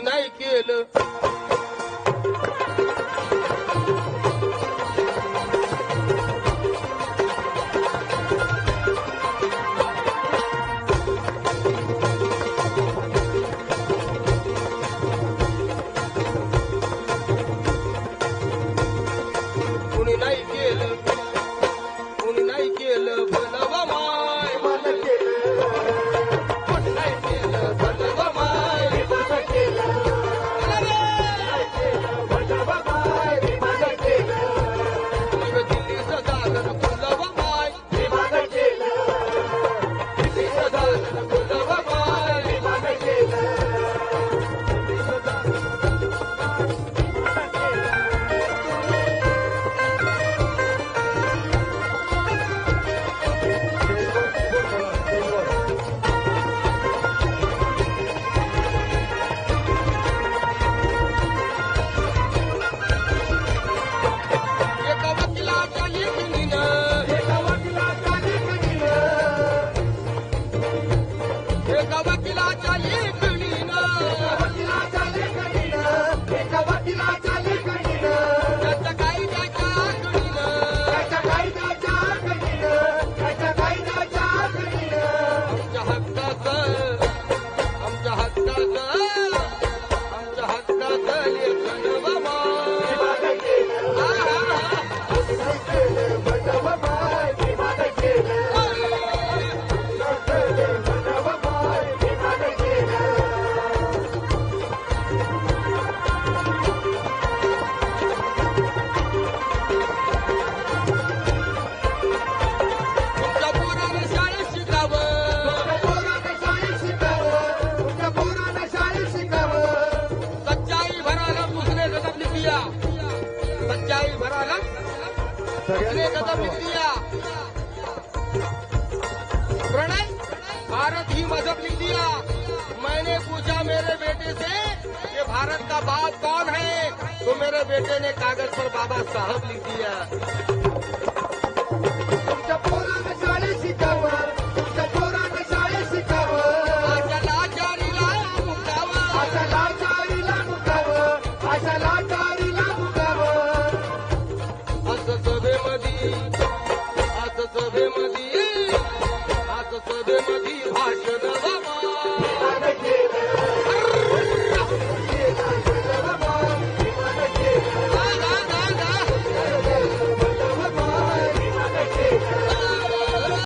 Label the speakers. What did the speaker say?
Speaker 1: नाही केलं. कुणी नाही केलं, कुणी नाही केलं भलं व माय.
Speaker 2: मन केलं,
Speaker 1: कुणी नाही केलं भलं व माय.
Speaker 2: मन केलं, भलं व माय. मन केलं,
Speaker 1: नव दिल्लीचं दालन फुलं व माय.
Speaker 2: मन केलं,
Speaker 1: दिल्लीचं दालन फुलं व माय.
Speaker 2: मन केलं.
Speaker 1: एका वकिलाच्या लेखणीनं,
Speaker 2: एका वकिलाच्या लेखणीनं,
Speaker 1: एका वकिलाच्या लेखणीनं,
Speaker 2: वकिलाच्या लेखणीनं, एका वकिलाच्या लेखणीनं,
Speaker 1: त्याच्या कायद्याच्या आखणीनं,
Speaker 2: त्याच्या कायद्याच्या आखणीनं, त्याच्या कायद्याच्या आखणीनं,
Speaker 1: आमच्या हक्काचं, आमच्या हक्काचं, आमच्या हक्काचं लेखन व माय.
Speaker 2: मन केलं, मन केलं, भलं व माय. मन केलं, भलं व माय. मन केलं.
Speaker 1: तुमच्या पोरानं शाळेत शिकावं,
Speaker 2: तुमच्या पोरानं शाळेत शिकावं, तुमच्या पोरानं शाळेत शिकावं.
Speaker 1: सच्चाई भराला उसने कदम लिख दिया, सच्चाई भराला उसने कदम लिख दिया. प्रणय भारत ही मजहब लिख दिया. मैंने पूछा मेरे बेटे से कि भारत का बाप कौन है, तो मेरे बेटे ने कागज पर बाबा साहब लिख दिया.
Speaker 2: तुमच्या पोरानं शाळेत शिकावं, तुमच्या पोरानं शाळेत शिकावं.
Speaker 1: अशा लाचारीला मुकावं,
Speaker 2: अशा लाचारीला मुकावं, अशा लाचारीला मुकावं.
Speaker 1: असं सभेमध्ये, असं सभेमध्ये, असं सभेमध्ये भाषण